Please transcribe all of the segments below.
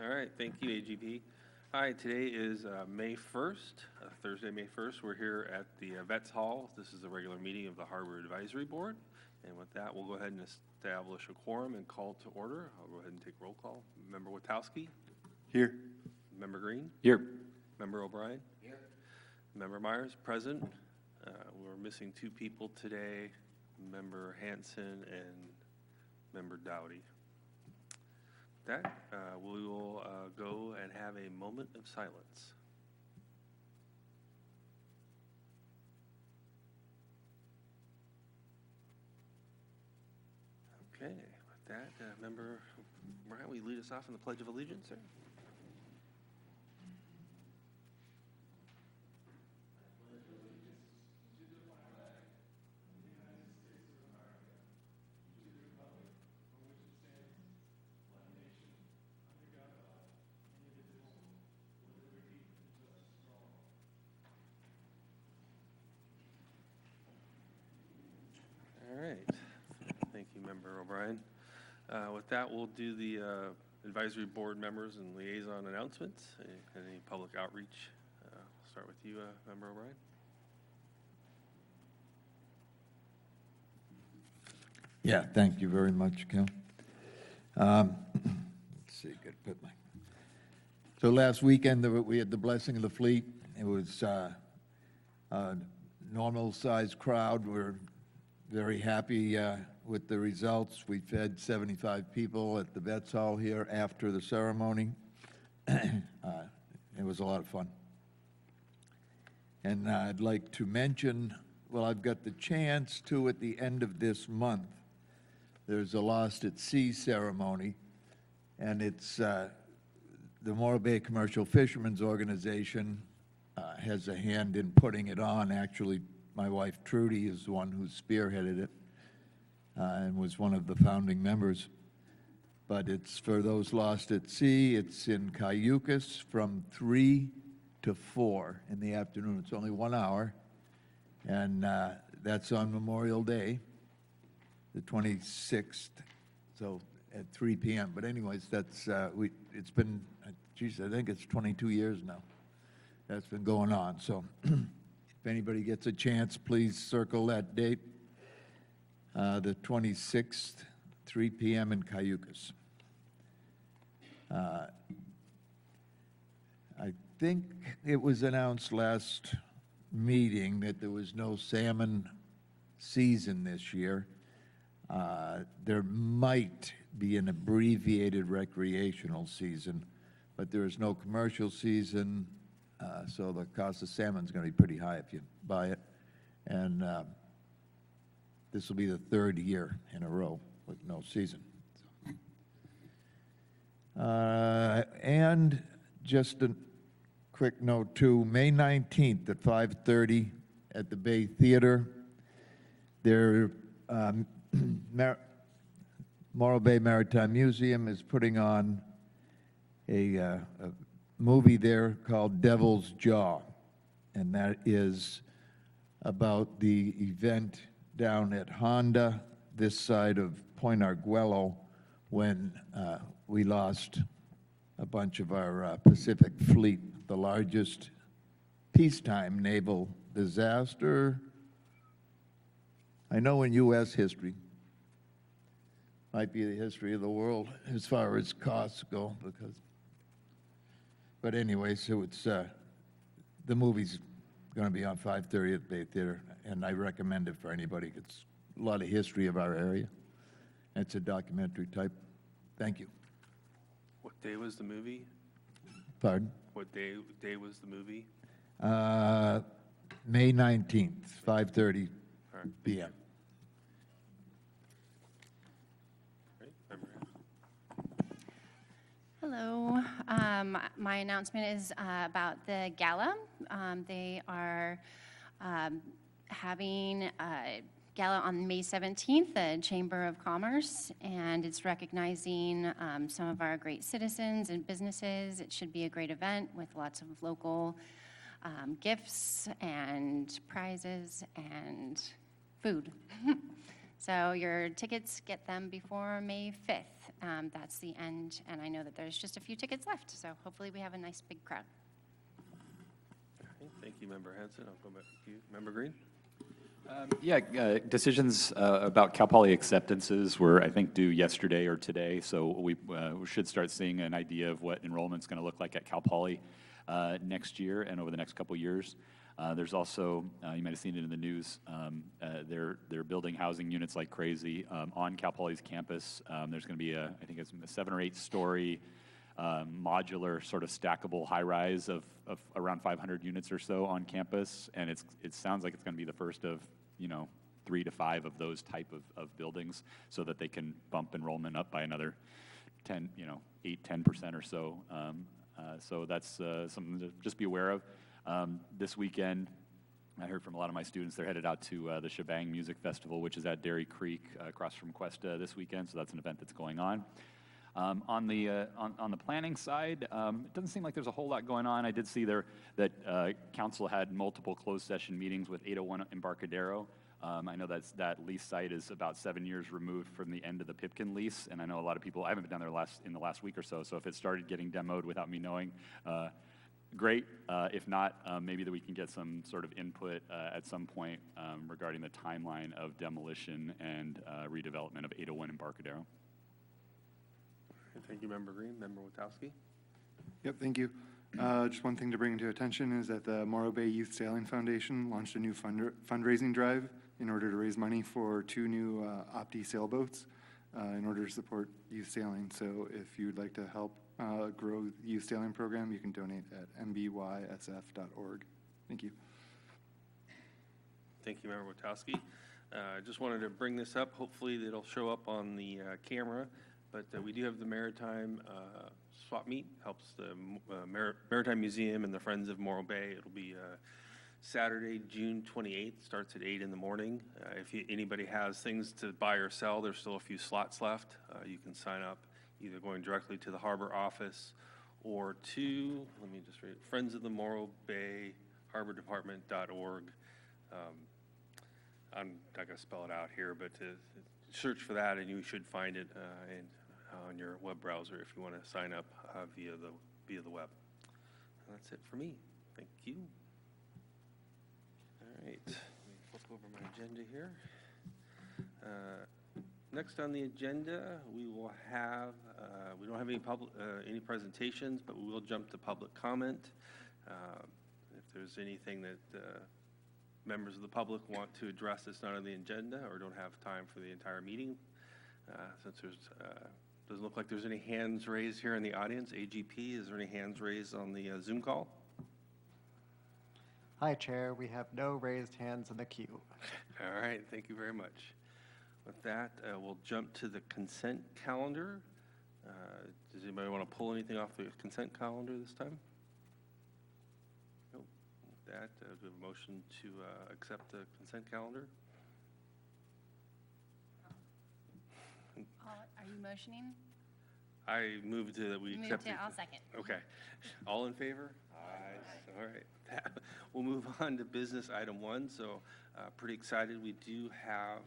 All right, thank you, AGP. All right, today is May 1st, Thursday, May 1st. We're here at the Vets Hall. This is a regular meeting of the Harbor Advisory Board. And with that, we'll go ahead and establish a quorum and call to order. I'll go ahead and take roll call. Member Witowski? Here. Member Green? Here. Member O'Brien? Here. Member Myers, present. We're missing two people today, Member Hanson and Member Dowdy. With that, we will go and have a moment of silence. Okay, with that, Member Brian, will you lead us off in the Pledge of Allegiance, sir? All right. Thank you, Member O'Brien. With that, we'll do the advisory board members and liaison announcements. Any public outreach? We'll start with you, Member O'Brien. Yeah, thank you very much, Kel. Let's see, got to put my. So last weekend we had the blessing of the fleet. It was a normal-sized crowd. We're very happy with the results. We fed 75 people at the Vets Hall here after the ceremony. It was a lot of fun. And I'd like to mention, well, I've got the chance to, at the end of this month, there's a Lost at Sea ceremony, and it's the Morro Bay Commercial Fishermen's Organization has a hand in putting it on. Actually, my wife Trudy is the one who spearheaded it and was one of the founding members. But it's for those lost at sea. It's in Cayucas from 3 to 4 in the afternoon. It's only 1 hour, and that's on Memorial Day, the 26th, so at 3 p.m. But anyways, that's it's been, geez, I think it's 22 years now that's been going on. So if anybody gets a chance, please circle that date, the 26th, 3 p.m. in Cayucas. I think it was announced last meeting that there was no salmon season this year. There might be an abbreviated recreational season, but there is no commercial season, so the cost of salmon is going to be pretty high if you buy it. And this will be the third year in a row with no season. And just a quick note too, May 19th at 5:30 at the Bay Theater, there Morro Bay Maritime Museum is putting on a movie there called Devil's Jaw, and that is about the event down at Honda, this side of Point Arguello, when we lost a bunch of our Pacific fleet, the largest peacetime naval disaster, I know, in U.S. history. Might be the history of the world as far as costs go, but anyway, so it's the movie's going to be on 5:30 at the Bay Theater, and I recommend it for anybody. It's a lot of history of our area. It's a documentary type. Thank you. What day was the movie? Pardon? What day was the movie? May 19th, 5:30 p.m. Hello. My announcement is about the gala. They are having a gala on May 17th, the Chamber of Commerce, and it's recognizing some of our great citizens and businesses. It should be a great event with lots of local gifts and prizes and food. So your tickets, get them before May 5th. that's the end, and I know that there's just a few tickets left, so hopefully we have a nice big crowd. Okay, thank you, Member Hanson. I'll go back to you. Member Green? Decisions about Cal Poly acceptances were, I think, due yesterday or today, so we should start seeing an idea of what enrollment's going to look like at Cal Poly next year and over the next couple years. There's also, you might have seen it in the news, they're building housing units like crazy on Cal Poly's campus. There's going to be I think it's a 7 or 8 story modular sort of stackable high-rise of around 500 units or so on campus, and it sounds like it's going to be the first of 3 to 5 of those type of buildings, so that they can bump enrollment up by another 10% or so. So that's something to just be aware of. This weekend, I heard from a lot of my students, they're headed out to the Shebang Music Festival, which is at Dairy Creek across from Cuesta this weekend, so that's an event that's going on. On the planning side, it doesn't seem like there's a whole lot going on. I did see there that council had multiple closed session meetings with 801 Embarcadero. I know that lease site is about 7 years removed from the end of the Pipkin lease, and I know a lot of people, I haven't been down there in the last week or so, so if it started getting demoed without me knowing, great. If not, maybe that we can get some sort of input at some point regarding the timeline of demolition and redevelopment of 801 Embarcadero. Thank you, Member Green. Member Witowski? Yep, thank you. Just one thing to bring to attention is that the Morro Bay Youth Sailing Foundation launched a new fundraising drive in order to raise money for 2 new Opti sailboats in order to support youth sailing. So if you'd like to help grow the youth sailing program, you can donate at mbysf.org. Thank you. Thank you, Member Witowski. I just wanted to bring this up. Hopefully it'll show up on the camera, but we do have the Maritime swap meet. Helps the Maritime Museum and the Friends of Morro Bay. It'll be Saturday, June 28th, starts at 8 in the morning. If anybody has things to buy or sell, there's still a few slots left. You can sign up either going directly to the harbor office or to, let me just read it, Friends of the Morro Bay Harbor Department.org. I'm not going to spell it out here, but search for that and you should find it on your web browser if you want to sign up via the web. And that's it for me. Thank you. All right, let me flip over my agenda here. Next on the agenda, we will have, we don't have any presentations, but we will jump to public comment. If there's anything that members of the public want to address that's not on the agenda or don't have time for the entire meeting, since there's doesn't look like there's any hands raised here in the audience. AGP, is there any hands raised on the Zoom call? Hi, Chair. We have no raised hands in the queue. All right, thank you very much. With that, we'll jump to the consent calendar. Does anybody want to pull anything off the consent calendar this time? Nope. With that, do we have a motion to accept the consent calendar? Are you motioning? I moved to that we accept it. I'll second. Okay. All in favor? Aye. All right. We'll move on to business item 1. So pretty excited. We do have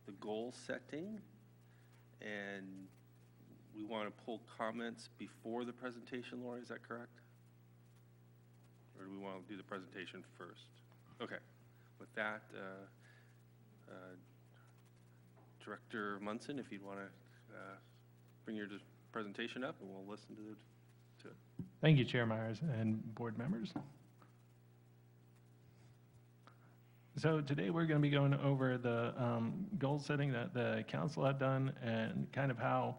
the goal setting, and we want to pull comments before the presentation, Lori, is that correct? Or do we want to do the presentation first? Okay. With that, Director Munson, if you'd want to bring your presentation up, and we'll listen to it. Thank you, Chair Myers and board members. So today we're going to be going over the goal setting that the council had done and kind of how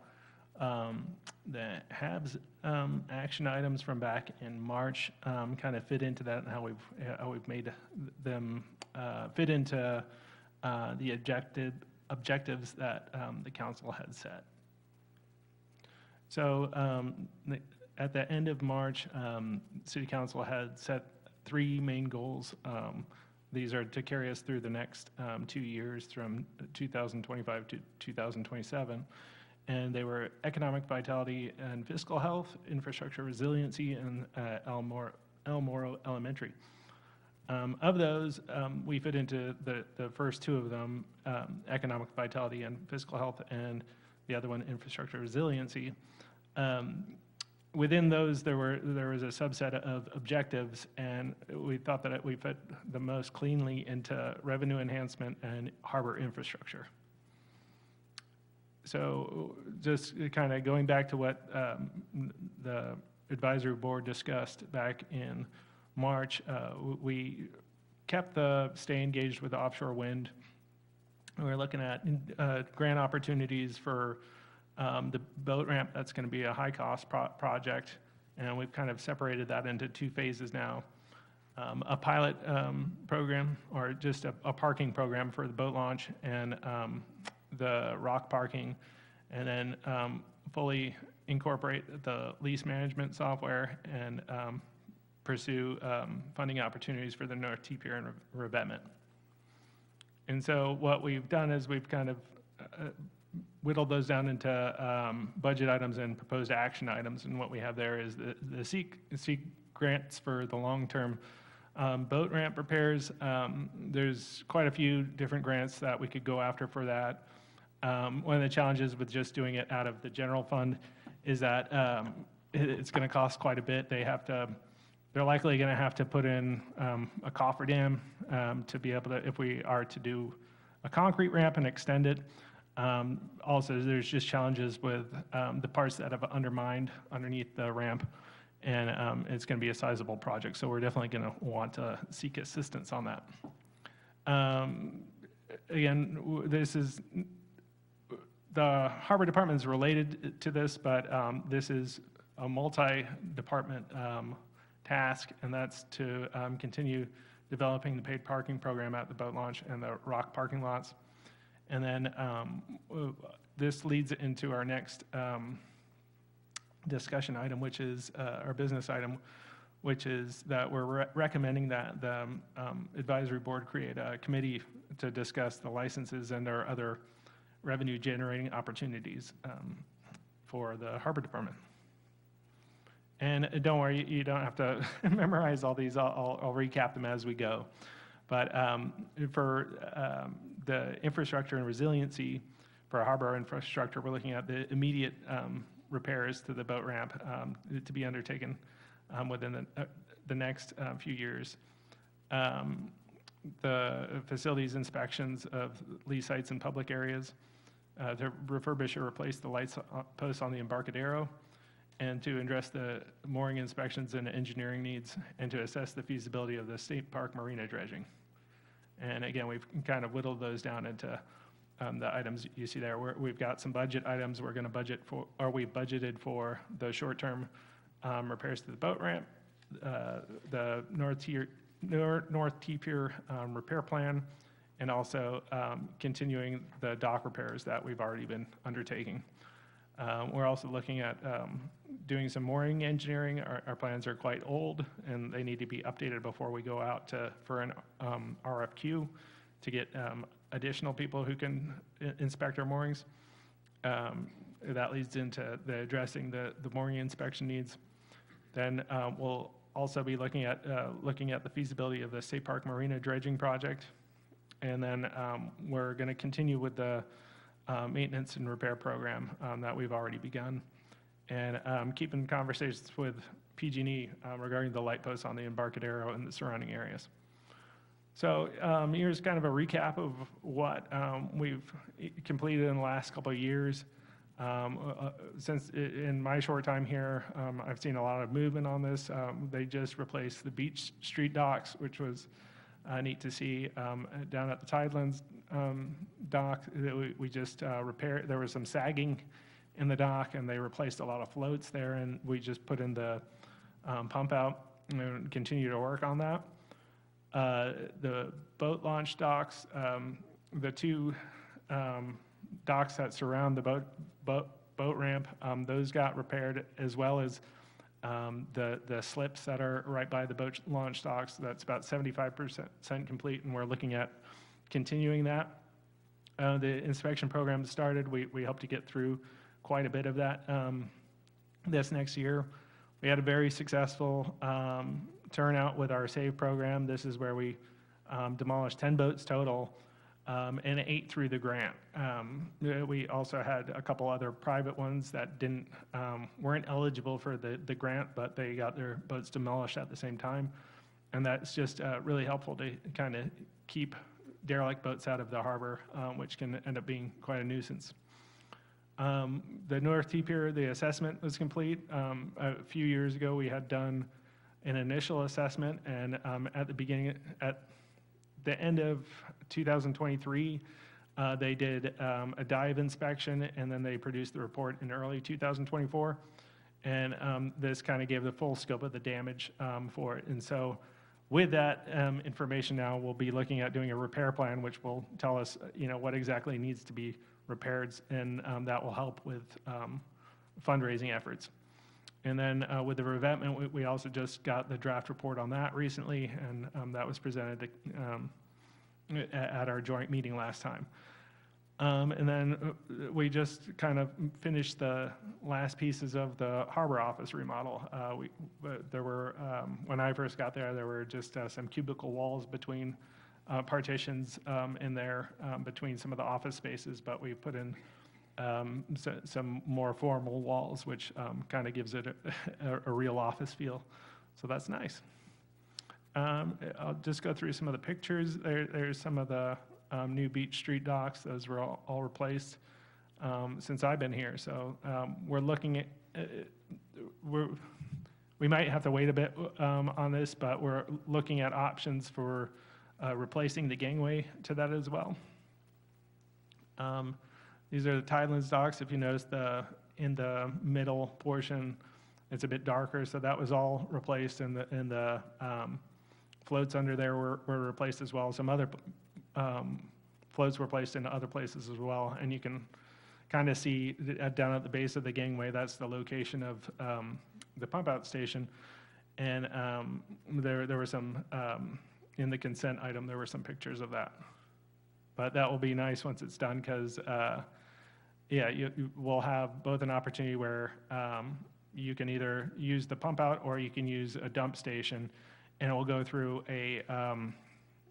the HABS action items from back in March kind of fit into that, and how we've made them fit into the objectives that the council had set. So at the end of March, City Council had set 3 main goals. These are to carry us through the next 2 years from 2025 to 2027. And they were economic vitality and fiscal health, infrastructure resiliency, and El Morro Elementary. Of those, we fit into the first 2 of them, economic vitality and fiscal health, and the other one, infrastructure resiliency. Within those, there was a subset of objectives, and we thought that we fit the most cleanly into revenue enhancement and harbor infrastructure. So just kind of going back to what the advisory board discussed back in March, we kept stay engaged with the offshore wind. We're looking at grant opportunities for the boat ramp. That's going to be a high-cost project, and we've kind of separated that into 2 phases now. A pilot program, or just a parking program for the boat launch, and the rock parking, and then fully incorporate the lease management software and pursue funding opportunities for the North T Pier and revetment. And so what we've done is we've kind of whittled those down into budget items and proposed action items. And what we have there is the seek grants for the long-term boat ramp repairs. There's quite a few different grants that we could go after for that. One of the challenges with just doing it out of the general fund is that it's going to cost quite a bit. They're likely going to have to put in a cofferdam to be able to, if we are to do a concrete ramp and extend it. Also, there's just challenges with the parts that have undermined underneath the ramp, and it's going to be a sizable project. So we're definitely going to want to seek assistance on that. Again, this is the Harbor Department is related to this, but this is a multi-department task, and that's to continue developing the paid parking program at the boat launch and the rock parking lots. And then this leads into our next discussion item, which is our business item, which is that we're recommending that the advisory board create a committee to discuss the licenses and our other revenue generating opportunities for the Harbor Department. And don't worry, you don't have to memorize all these. I'll recap them as we go. But for the infrastructure and resiliency for harbor infrastructure, we're looking at the immediate repairs to the boat ramp to be undertaken within the next few years. The facilities inspections of lease sites and public areas, to refurbish or replace the lights posts on the Embarcadero, and to address the mooring inspections and engineering needs, and to assess the feasibility of the State Park Marina dredging. And again, we've kind of whittled those down into the items you see there. We've got some budget items we're going to budget for, or we've budgeted for the short-term repairs to the boat ramp, the North T Pier repair plan, and also continuing the dock repairs that we've already been undertaking. We're also looking at doing some mooring engineering. Our plans are quite old, and they need to be updated before we go out for an RFQ to get additional people who can inspect our moorings. That leads into addressing the mooring inspection needs. Then we'll also be looking at the feasibility of the State Park Marina dredging project. And then we're going to continue with the maintenance and repair program that we've already begun, and keeping conversations with PG&E regarding the light posts on the Embarcadero and the surrounding areas. So here's kind of a recap of what we've completed in the last couple of years. Since in my short time here, I've seen a lot of movement on this. They just replaced the Beach Street docks, which was neat to see. Down at the Tidelands dock, we just repaired. There was some sagging in the dock, and they replaced a lot of floats there, and we just put in the pump out and continue to work on that. The boat launch docks, the 2 docks that surround the boat ramp, those got repaired, as well as the slips that are right by the boat launch docks. That's about 75% complete, and we're looking at continuing that. The inspection program started. We hope to get through quite a bit of that this next year. We had a very successful turnout with our SAVE program. This is where we demolished 10 boats total. and 8 through the grant. We also had a couple other private ones that weren't eligible for the grant, but they got their boats demolished at the same time. And that's just really helpful to kind of keep derelict boats out of the harbor, which can end up being quite a nuisance. The North T Pier, the assessment was complete. A few years ago, we had done an initial assessment, and at the end of 2023, they did a dive inspection, and then they produced the report in early 2024. And this kind of gave the full scope of the damage for it. And so with that information now, we'll be looking at doing a repair plan, which will tell us, what exactly needs to be repaired, and that will help with fundraising efforts. And then with the revetment, we also just got the draft report on that recently, and that was presented at our joint meeting last time. And then we just kind of finished the last pieces of the harbor office remodel. There were, when I first got there were just some cubicle walls between partitions in there between some of the office spaces, but we put in some more formal walls, which kind of gives it a real office feel. So that's nice. I'll just go through some of the pictures. There's some of the new Beach Street docks. Those were all replaced since I've been here. So we're looking at, we might have to wait a bit on this, but we're looking at options for replacing the gangway to that as well. These are the Tidelands docks. If you notice in the middle portion, it's a bit darker, so that was all replaced, and the floats under there were replaced as well. Some other floats were placed in other places as well, and you can kind of see down at the base of the gangway, that's the location of the pump out station. And there were some, in the consent item, there were some pictures of that. But that will be nice once it's done, because you will have both an opportunity where you can either use the pump out or you can use a dump station, and it will go through a,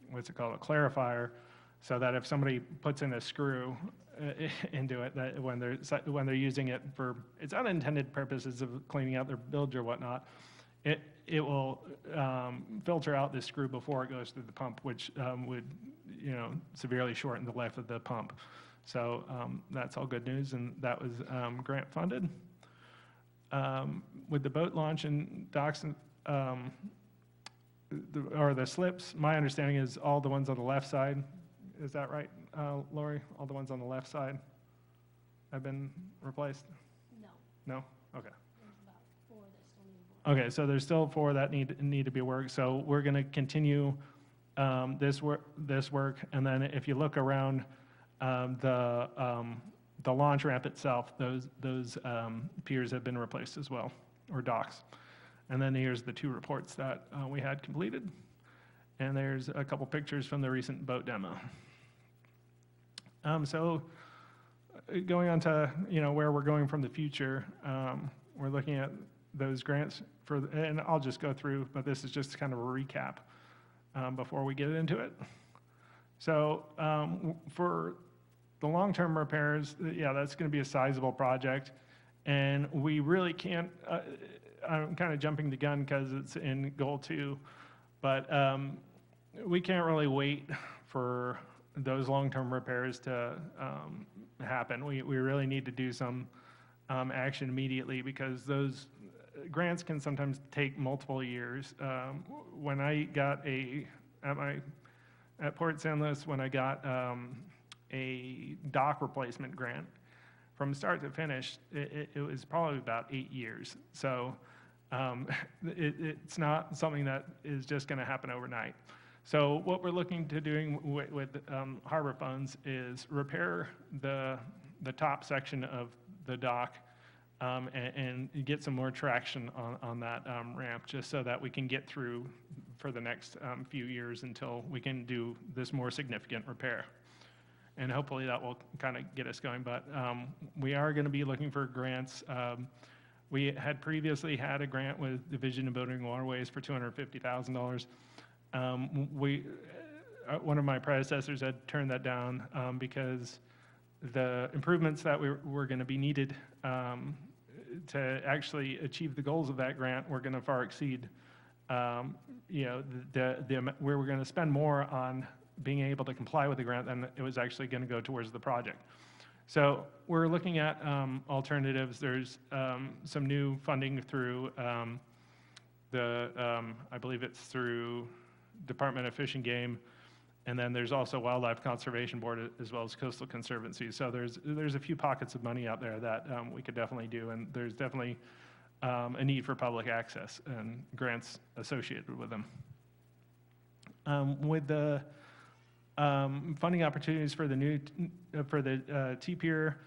what's it called, a clarifier, so that if somebody puts in a screw into it, that when they're using it for its unintended purposes of cleaning out their bilge or whatnot, it will filter out the screw before it goes through the pump, which would severely shorten the life of the pump. So that's all good news, and that was grant funded. With the boat launch and docks or the slips, my understanding is all the ones on the left side. Is that right, Lori? All the ones on the left side have been replaced? No, No? Okay. there's about 4 that still need work. Okay, so there's still 4 that need to be worked. So we're going to continue this work, and then if you look around the launch ramp itself, those piers have been replaced as well, or docks. And then here's the 2 reports that we had completed, and there's a couple pictures from the recent boat demo. So going on to where we're going from the future, we're looking at those grants and I'll just go through, but this is just kind of a recap before we get into it. So for the long-term repairs, that's going to be a sizable project, and we really can't, I'm kind of jumping the gun because it's in goal 2, but we can't really wait for those long-term repairs to happen. We really need to do some action immediately, because those grants can sometimes take multiple years. When I got at Port San Luis, when I got a dock replacement grant, from start to finish, it was probably about 8 years. So it's not something that is just going to happen overnight. So what we're looking to doing with harbor funds is repair the top section of the dock and get some more traction on that ramp, just so that we can get through for the next few years until we can do this more significant repair. And hopefully that will kind of get us going. But we are going to be looking for grants. We had previously had a grant with Division of Boating and Waterways for $250,000. one of my predecessors had turned that down because the improvements that were going to be needed to actually achieve the goals of that grant were going to far exceed, where we're going to spend more on being able to comply with the grant than it was actually going to go towards the project. So we're looking at alternatives. There's some new funding through I believe it's through Department of Fish and Game, and then there's also Wildlife Conservation Board as well as Coastal Conservancy. So there's a few pockets of money out there that we could definitely do, and there's definitely a need for public access and grants associated with them. With the funding opportunities for the T-Pier,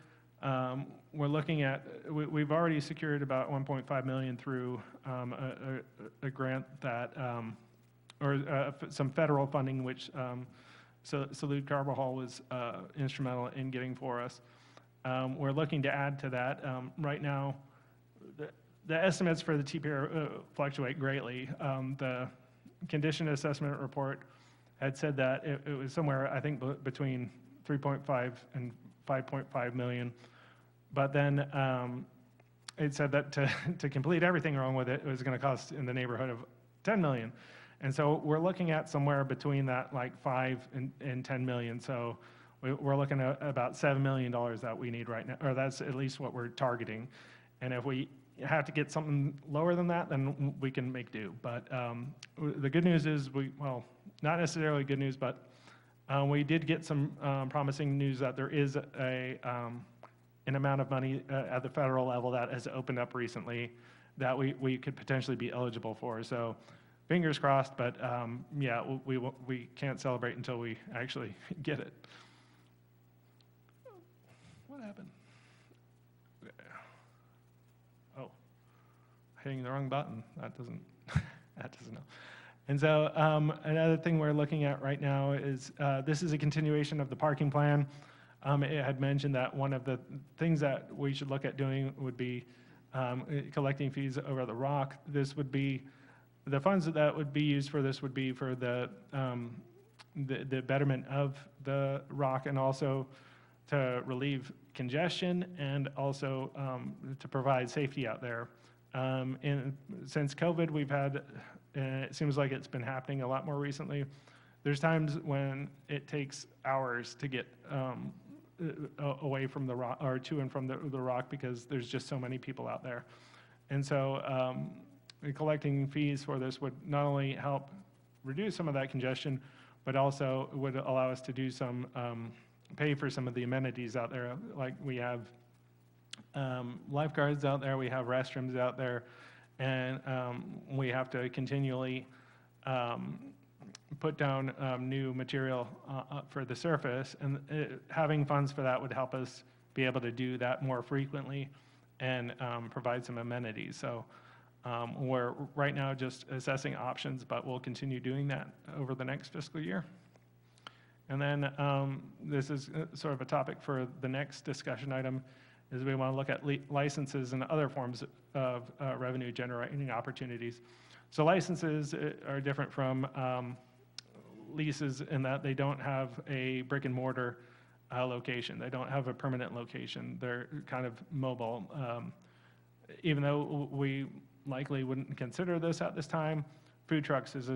we're looking at, we've already secured about 1.5 million through a grant that, some federal funding, which Salud Carbajal was instrumental in getting for us. We're looking to add to that. Right now, the estimates for the T-Pier fluctuate greatly. The condition assessment report had said that it was somewhere, I think, between 3.5 and 5.5 million. But then it said that to complete everything wrong with it, it was going to cost in the neighborhood of 10 million. And so we're looking at somewhere between that, like 5 and 10 million. So we're looking at about $7 million that we need right now, or that's at least what we're targeting. And if we have to get something lower than that, then we can make do. But the good news is well, not necessarily good news, but we did get some promising news that there is an amount of money at the federal level that has opened up recently that we could potentially be eligible for. So fingers crossed, but yeah, we can't celebrate until we actually get it. What happened? Oh, hitting the wrong button. That doesn't help. And so another thing we're looking at right now is this is a continuation of the parking plan. It had mentioned that one of the things that we should look at doing would be collecting fees over the rock. This would be, the funds that would be used for this would be for the betterment of the rock, and also to relieve congestion, and also to provide safety out there. Since COVID, we've had, it seems like it's been happening a lot more recently. There's times when it takes hours to get away from the rock, or to and from the rock, because there's just so many people out there. And so collecting fees for this would not only help reduce some of that congestion, but also would allow us to do some, pay for some of the amenities out there. Like we have lifeguards out there, we have restrooms out there, and we have to continually put down new material for the surface, and having funds for that would help us be able to do that more frequently and provide some amenities. So we're right now just assessing options, but we'll continue doing that over the next fiscal year. And then this is sort of a topic for the next discussion item, is we want to look at licenses and other forms of revenue generating opportunities. So licenses are different from leases in that they don't have a brick and mortar location. They don't have a permanent location. They're kind of mobile. Even though we likely wouldn't consider this at this time, food trucks is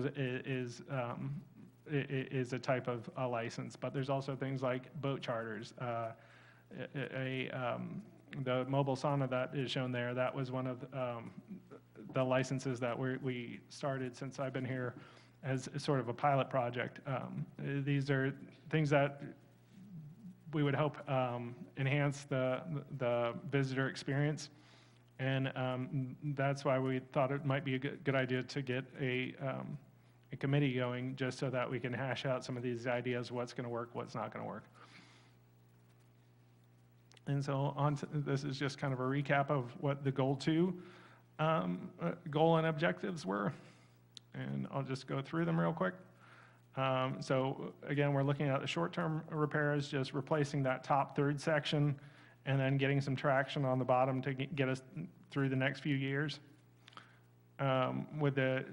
a type of a license, but there's also things like boat charters. The mobile sauna that is shown there, that was one of the licenses that we started since I've been here as sort of a pilot project. These are things that we would hope enhance the visitor experience, and that's why we thought it might be a good idea to get a committee going, just so that we can hash out some of these ideas, what's going to work, what's not going to work. And so this is just kind of a recap of what the goal and objectives were. And I'll just go through them real quick. So again, we're looking at the short-term repairs, just replacing that top third section, and then getting some traction on the bottom to get us through the next few years. With the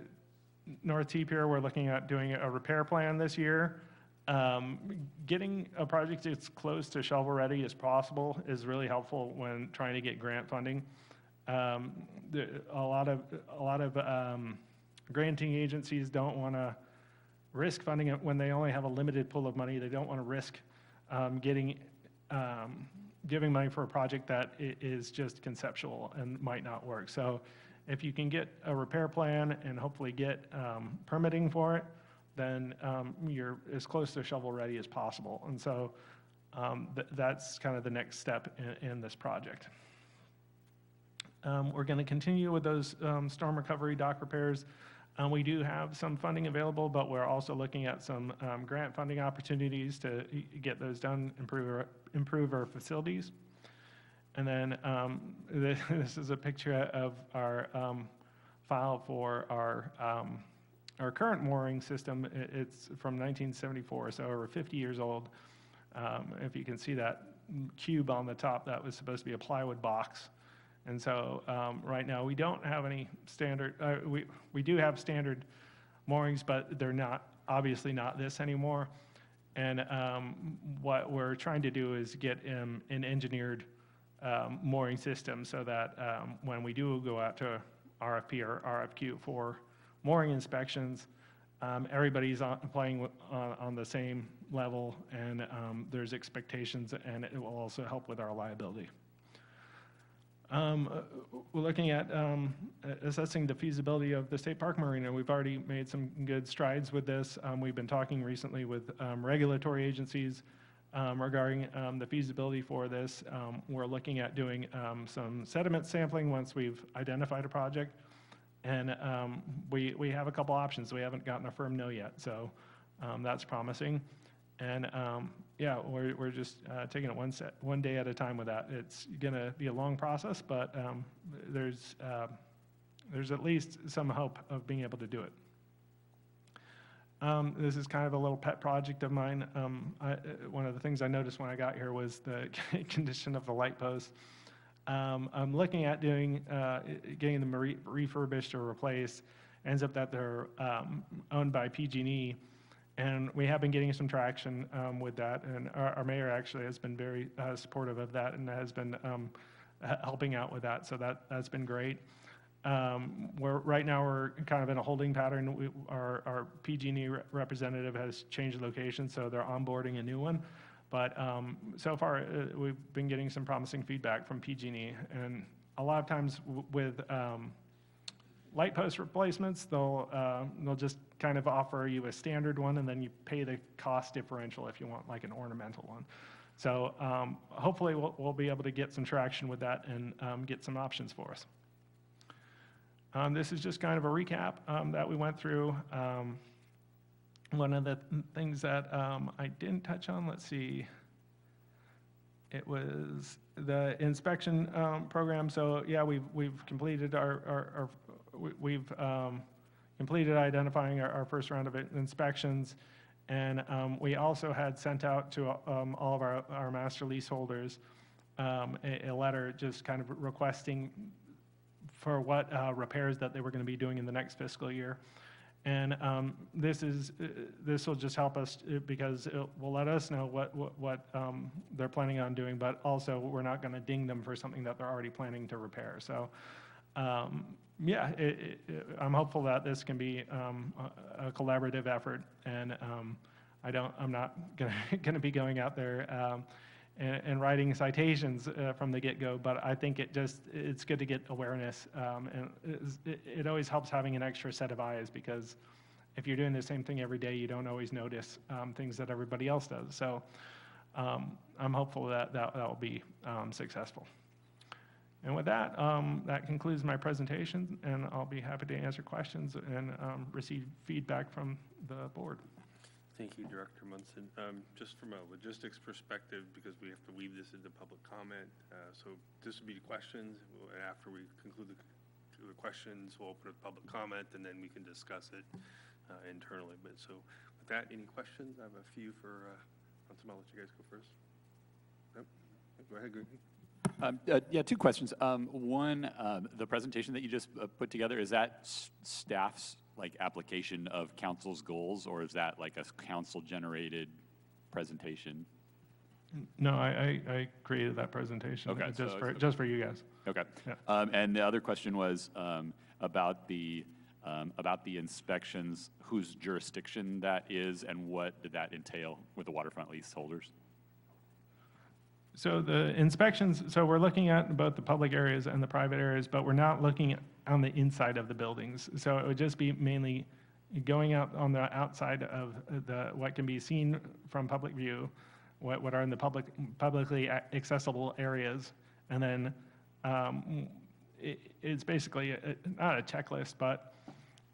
North T-Pier, we're looking at doing a repair plan this year. Getting a project that's close to shovel-ready as possible is really helpful when trying to get grant funding. A lot of granting agencies don't want to risk funding it when they only have a limited pool of money. They don't want to risk giving money for a project that is just conceptual and might not work. So if you can get a repair plan and hopefully get permitting for it, then you're as close to shovel-ready as possible. And so that's kind of the next step in this project. We're going to continue with those storm recovery dock repairs. We do have some funding available, but we're also looking at some grant funding opportunities to get those done, improve our facilities. And then this is a picture of our file for our current mooring system. It's from 1974, so over 50 years old. If you can see that cube on the top, that was supposed to be a plywood box. And so right now we don't have any standard, we do have standard moorings, but they're not, obviously not this anymore. And what we're trying to do is get an engineered mooring system so that when we do go out to RFP or RFQ for mooring inspections, everybody's playing on the same level, and there's expectations, and it will also help with our liability. We're looking at assessing the feasibility of the state park marina. We've already made some good strides with this. We've been talking recently with regulatory agencies regarding the feasibility for this. We're looking at doing some sediment sampling once we've identified a project. And we have a couple options. We haven't gotten a firm no yet, so that's promising. And yeah, we're just taking it one day at a time with that. It's going to be a long process, but there's at least some hope of being able to do it. This is kind of a little pet project of mine. One of the things I noticed when I got here was the condition of the light posts. I'm looking at getting them refurbished or replaced. Ends up that they're owned by PG&E, and we have been getting some traction with that. And our mayor actually has been very supportive of that and has been helping out with that. So that's been great. Right now we're kind of in a holding pattern. Our PG&E representative has changed location, so they're onboarding a new one. But so far, we've been getting some promising feedback from PG&E. And a lot of times with light post replacements, they'll just kind of offer you a standard one, and then you pay the cost differential if you want like an ornamental one. So hopefully we'll be able to get some traction with that and get some options for us. This is just kind of a recap that we went through. One of the things that I didn't touch on, let's see, it was the inspection program. So yeah, we've completed we've completed identifying our first round of inspections, and we also had sent out to all of our master leaseholders a letter just kind of requesting for what repairs that they were going to be doing in the next fiscal year. And this will just help us because it will let us know what they're planning on doing, but also we're not going to ding them for something that they're already planning to repair. So yeah, I'm hopeful that this can be a collaborative effort, and I'm not going to be going out there and writing citations from the get-go, but I think it's good to get awareness, and it always helps having an extra set of eyes, because if you're doing the same thing every day, you don't always notice things that everybody else does. So I'm hopeful that will be successful. And with that, that concludes my presentation, and I'll be happy to answer questions and receive feedback from the board. Thank you, Director Munson. Just from a logistics perspective, because we have to weave this into public comment, so this will be the questions. After we conclude the questions, we'll open up public comment, and then we can discuss it internally. But so with that, any questions? I have a few for Munson. I'll let you guys go first. Nope. Go ahead, Greg. Yeah, two questions. One, the presentation that you just put together, is that staff's like application of council's goals, or is that like a council-generated presentation? No, I created that presentation. Okay, Just for you guys. Okay. Yeah. And the other question was about the inspections, whose jurisdiction that is, and what did that entail with the waterfront leaseholders? So the inspections, so we're looking at both the public areas and the private areas, but we're not looking on the inside of the buildings. So it would just be mainly going out on the outside of what can be seen from public view, what are in the publicly accessible areas, and then it's basically not a checklist, but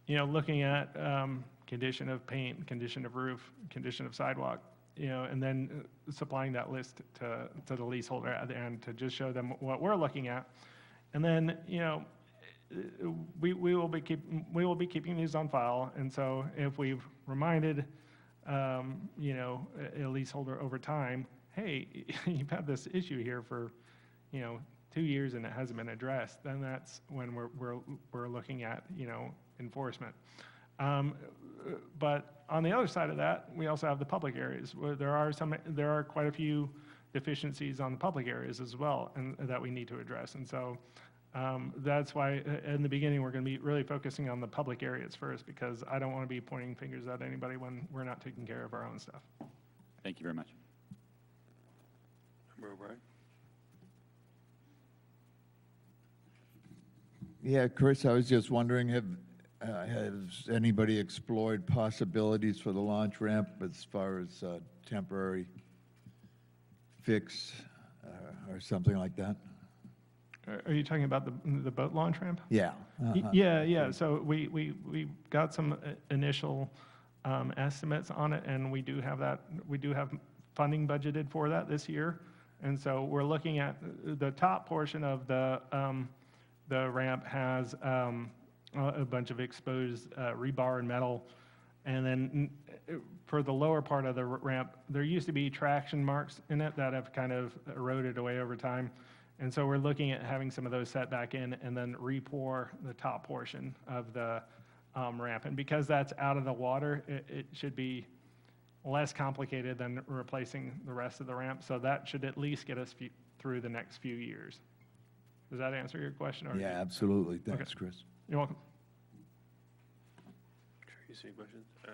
looking at condition of paint, condition of roof, condition of sidewalk, and then supplying that list to the leaseholder at the end to just show them what we're looking at, and then we will be keeping these on file, and so if we've reminded a leaseholder over time, hey, you've had this issue here for 2 years and it hasn't been addressed, then that's when we're looking at enforcement. But on the other side of that, we also have the public areas where there are quite a few deficiencies on the public areas as well, and that we need to address. And so that's why in the beginning we're going to be really focusing on the public areas first, because I don't want to be pointing fingers at anybody when we're not taking care of our own stuff. Thank you very much. Member O'Brien? Yeah, Chris, I was just wondering, has anybody explored possibilities for the launch ramp as far as temporary fix or something like that? Are you talking about the boat launch ramp? Yeah. Yeah. So we got some initial estimates on it, and we do have funding budgeted for that this year. And so we're looking at the top portion of the ramp has a bunch of exposed rebar and metal, and then for the lower part of the ramp, there used to be traction marks in it that have kind of eroded away over time. And so we're looking at having some of those set back in and then re-pour the top portion of the ramp. And because that's out of the water, it should be less complicated than replacing the rest of the ramp. So that should at least get us through the next few years. Does that answer your question? Or Yeah, absolutely. Thanks, Chris. You're welcome. Tracy, any questions? I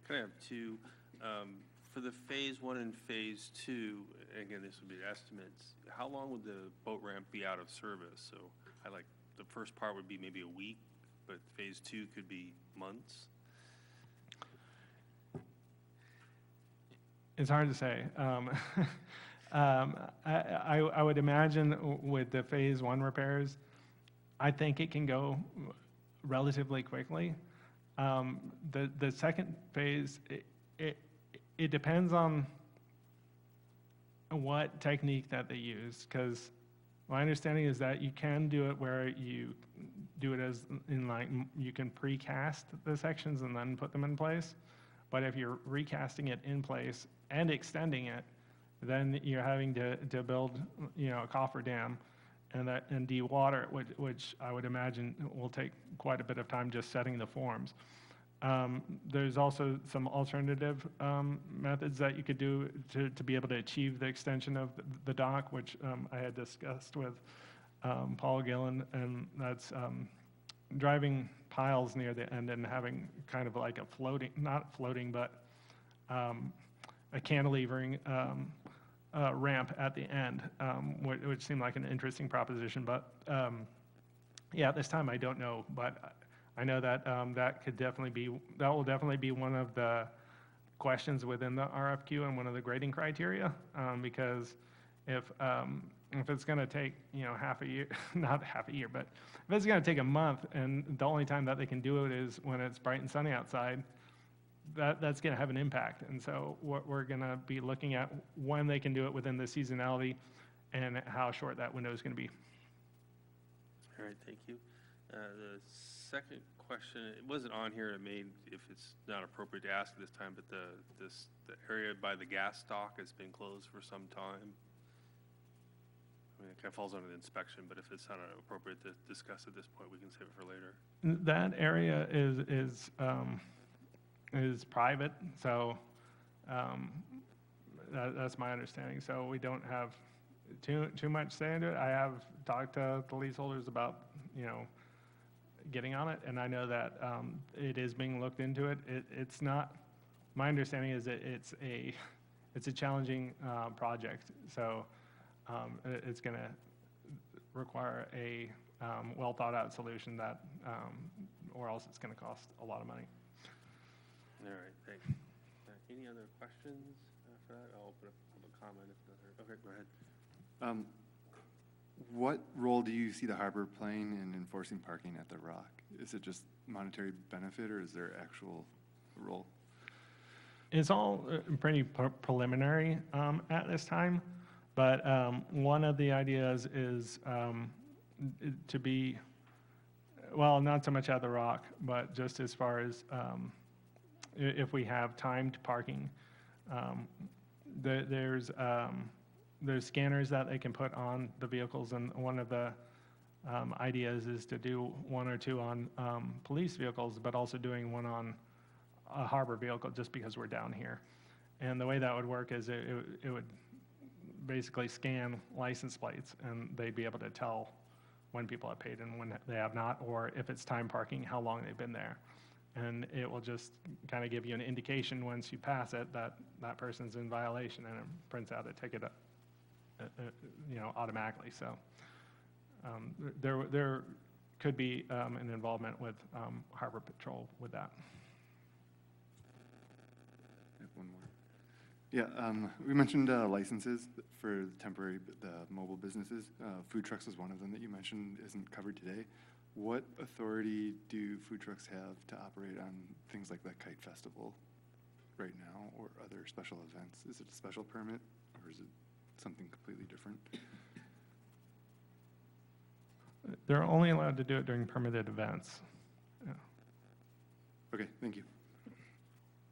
kind of have two. For the phase 1 and phase 2, again, this would be estimates, how long would the boat ramp be out of service? So the first part would be maybe a week, but phase 2 could be months? It's hard to say. I would imagine with the phase 1 repairs, I think it can go relatively quickly. The second phase, it depends on what technique that they use, because my understanding is that you can do it where you do it as in like you can precast the sections and then put them in place. But if you're recasting it in place and extending it, then you're having to build a cofferdam and de-water it, which I would imagine will take quite a bit of time just setting the forms. There's also some alternative methods that you could do to be able to achieve the extension of the dock, which I had discussed with Paul Gillen, and that's driving piles near the end and having kind of like a not floating, but a cantilevering ramp at the end, which seemed like an interesting proposition. But yeah, at this time I don't know, but I know that that will definitely be one of the questions within the RFQ and one of the grading criteria, because if it's going to take half a year, not half a year, but if it's going to take a month and the only time that they can do it is when it's bright and sunny outside, that's going to have an impact. And so what we're going to be looking at when they can do it within the seasonality and how short that window is going to be. All right, thank you. The second question, it wasn't on here, if it's not appropriate to ask this time, but the area by the gas dock has been closed for some time. I mean, it kind of falls under the inspection, but if it's not appropriate to discuss at this point, we can save it for later. That area is private, so that's my understanding. So we don't have too much say into it. I have talked to the leaseholders about, getting on it, and I know that it is being looked into it. It's not, my understanding is that it's a challenging project, so it's going to require a well-thought-out solution that, or else it's going to cost a lot of money. All right, thanks. Any other questions for that? I'll open up public comment if not. Okay, go ahead. What role do you see the harbor playing in enforcing parking at the Rock? Is it just monetary benefit, or is there actual role? It's all pretty preliminary at this time, but one of the ideas is to be, well, not so much at the Rock, but just as far as if we have timed parking, there's scanners that they can put on the vehicles, and one of the ideas is to do one or two on police vehicles, but also doing one on a harbor vehicle, just because we're down here. And the way that would work is it would basically scan license plates, and they'd be able to tell when people have paid and when they have not, or if it's time parking, how long they've been there. And it will just kind of give you an indication once you pass it that that person's in violation, and it prints out a ticket automatically. So there could be an involvement with Harbor Patrol with that. I have one more. Yeah, we mentioned licenses for the mobile businesses. Food trucks is one of them that you mentioned isn't covered today. What authority do food trucks have to operate on things like the Kite Festival right now, or other special events? Is it a special permit, or is it something completely different? They're only allowed to do it during permitted events. Yeah. Okay, thank you.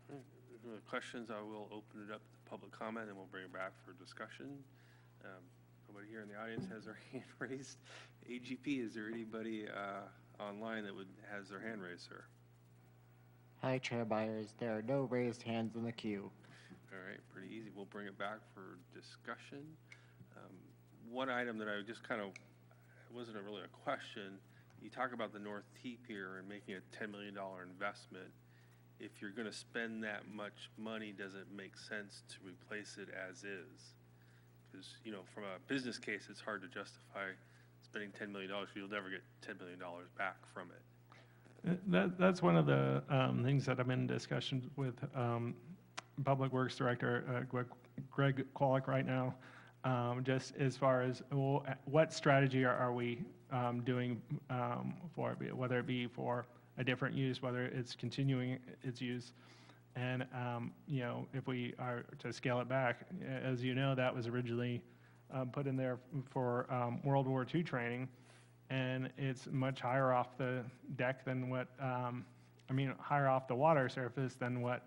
All right. If there are questions, I will open it up to public comment, and we'll bring it back for discussion. Nobody here in the audience has their hand raised. AGP, is there anybody online that has their hand raised, sir? Hi, Chair Byers. There are no raised hands in the queue. All right, pretty easy. We'll bring it back for discussion. One item that I just kind of, it wasn't really a question. You talk about the North T Pier and making a $10 million investment. If you're going to spend that much money, does it make sense to replace it as is? Because, from a business case, it's hard to justify spending $10 million. You'll never get $10 million back from it. That's one of the things that I'm in discussion with Public Works Director Greg Kwolek right now, just as far as what strategy are we doing for it, whether it be for a different use, whether it's continuing its use. And, if we are to scale it back, as you know, that was originally put in there for World War II training, and it's much higher off the deck than what, higher off the water surface than what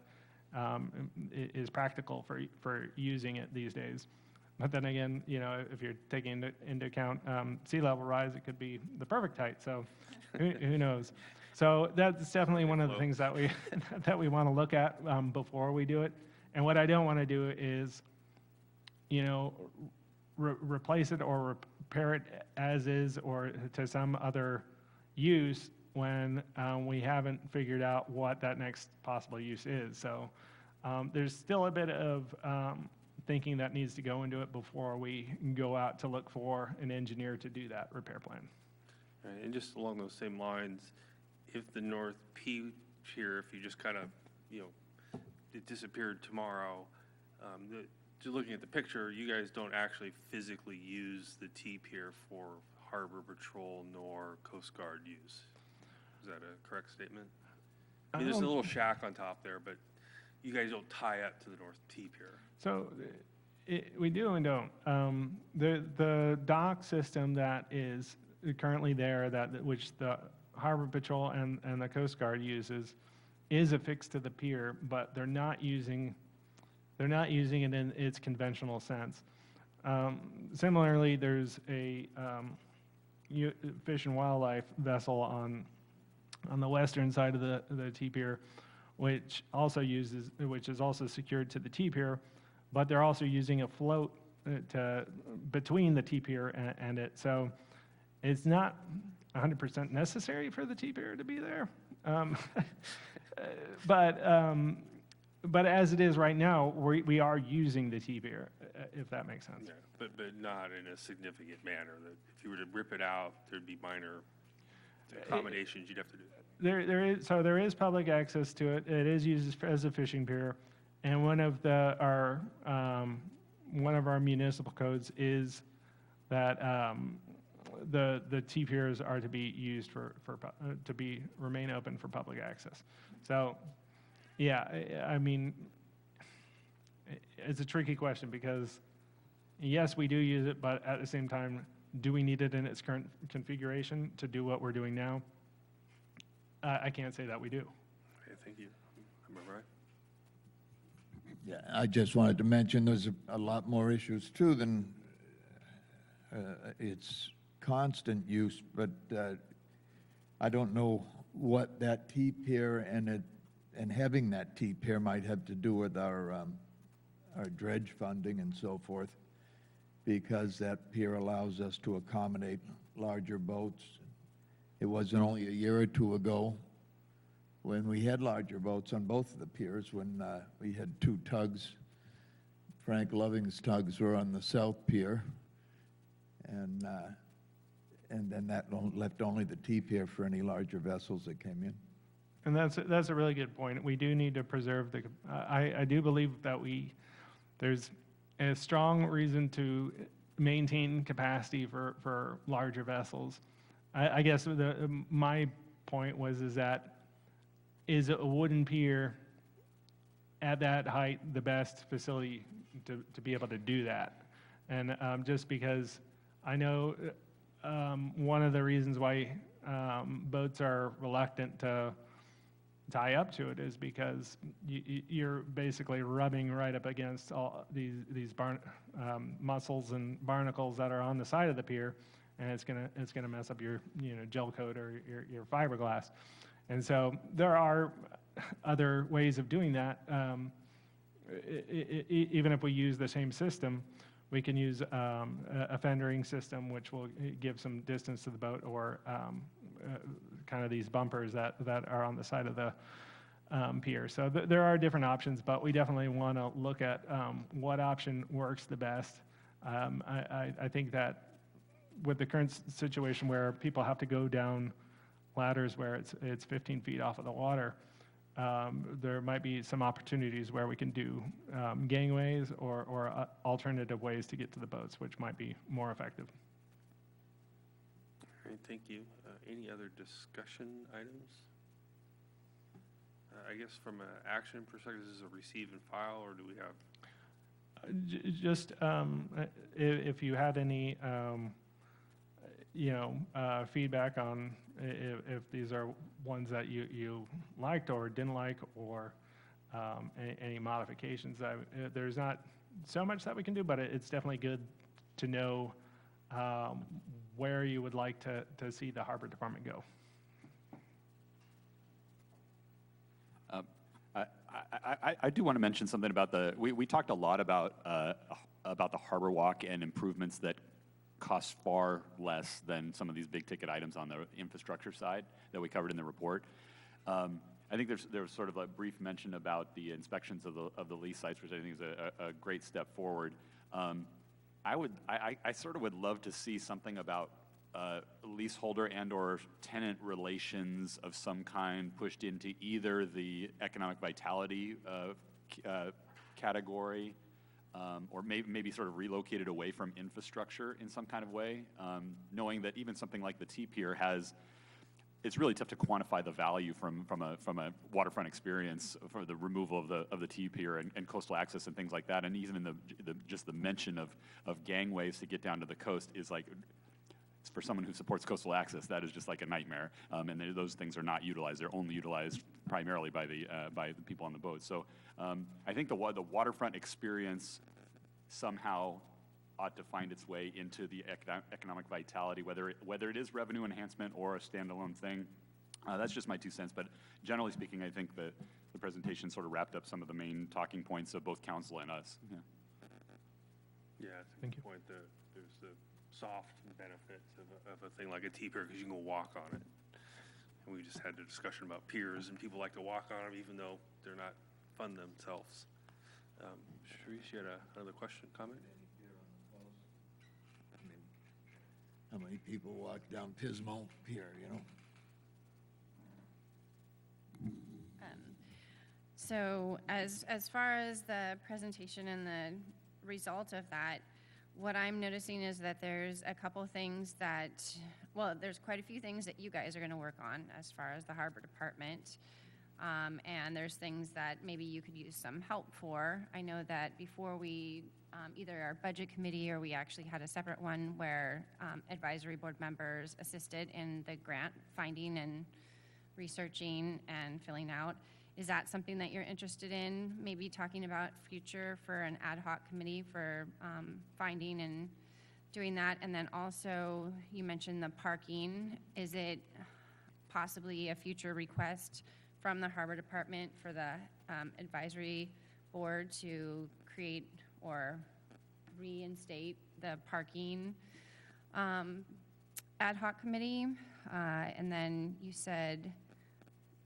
is practical for using it these days. But then again, if you're taking into account sea level rise, it could be the perfect height, so who knows? So that's definitely one of the things that we that we want to look at before we do it. And what I don't want to do is, replace it or repair it as is or to some other use when we haven't figured out what that next possible use is. So there's still a bit of thinking that needs to go into it before we go out to look for an engineer to do that repair plan. Right, and just along those same lines, if the North P Pier, if you just kind of, it disappeared tomorrow, just looking at the picture, you guys don't actually physically use the T Pier for Harbor Patrol nor Coast Guard use. Is that a correct statement? I mean, there's a little shack on top there, but you guys don't tie up to the North T Pier. So we do and don't. The dock system that is currently there, which the Harbor Patrol and the Coast Guard uses, is affixed to the pier, but they're not using it in its conventional sense. Similarly, there's a fish and wildlife vessel on the western side of the T-pier, which is also secured to the T-pier, but they're also using a float between the T-pier and it. So it's not 100% necessary for the T-pier to be there. But as it is right now, we are using the T-pier, if that makes sense. Yeah, but not in a significant manner. That if you were to rip it out, there'd be minor accommodations you'd have to do. There is public access to it. It is used as a fishing pier, and one of our municipal codes is that the T-piers are to be used remain open for public access. So, yeah, I mean, it's a tricky question because, yes, we do use it, but at the same time, do we need it in its current configuration to do what we're doing now? I can't say that we do. Okay, thank you. Member Ryan? Yeah, I just wanted to mention there's a lot more issues too than its constant use, but I don't know what that T-pier and having that T-pier might have to do with our dredge funding and so forth, because that pier allows us to accommodate larger boats. It wasn't only a year or two ago when we had larger boats on both of the piers, when we had two tugs. Frank Loving's tugs were on the South Pier, and then that left only the T-pier for any larger vessels that came in. And that's a really good point. We do need to preserve I do believe that there's a strong reason to maintain capacity for larger vessels. I guess my point is that is a wooden pier at that height the best facility to be able to do that? And just because I know one of the reasons why boats are reluctant to tie up to it is because you're basically rubbing right up against all these mussels and barnacles that are on the side of the pier, and it's gonna mess up your gel coat or your fiberglass. And so there are other ways of doing that. Even if we use the same system, we can use a fendering system, which will give some distance to the boat, or kind of these bumpers that are on the side of the pier. So there are different options, but we definitely want to look at what option works the best. I think that with the current situation where people have to go down ladders where it's 15 feet off of the water, there might be some opportunities where we can do gangways or alternative ways to get to the boats, which might be more effective. All right, thank you. Any other discussion items? I guess from an action perspective, is this a receive and file, or do we have? Just if you had any, feedback on if these are ones that you liked or didn't like, or any modifications. There's not so much that we can do, but it's definitely good to know where you would like to see the Harbor Department go. I do want to mention something about we talked a lot about the Harbor Walk and improvements that cost far less than some of these big ticket items on the infrastructure side that we covered in the report. I think there was sort of a brief mention about the inspections of the lease sites, which I think is a great step forward. I sort of would love to see something about leaseholder and/or tenant relations of some kind pushed into either the economic vitality category, or maybe sort of relocated away from infrastructure in some kind of way, knowing that even something like the T-pier it's really tough to quantify the value from a waterfront experience for the removal of the T-pier and coastal access and things like that. And even in just the mention of gangways to get down to the coast is like, for someone who supports coastal access, that is just like a nightmare. And those things are not utilized; they're only utilized primarily by the people on the boat. So I think the waterfront experience somehow ought to find its way into the economic vitality, whether it is revenue enhancement or a standalone thing. That's just my 2 cents, but generally speaking, I think that the presentation sort of wrapped up some of the main talking points of both council and us. Yeah. Yeah, that's a Thank good point. There's the soft benefits of a thing like a T-pier because you can go walk on it. And we just had a discussion about piers, and people like to walk on them even though they're not fun themselves. Sharice, you had another question, comment? How many people walk down Pismo Pier, you know? So as far as the presentation and the result of that, what I'm noticing is that there's a couple things that, well, there's quite a few things that you guys are going to work on as far as the harbor department. And there's things that maybe you could use some help for. I know that before we, either our budget committee or we actually had a separate one where advisory board members assisted in the grant finding and researching and filling out. Is that something that you're interested in? Maybe talking about future for an ad hoc committee for finding and doing that? And then also, you mentioned the parking. Is it possibly a future request from the harbor department for the advisory board to create or reinstate the parking ad hoc committee? And then you said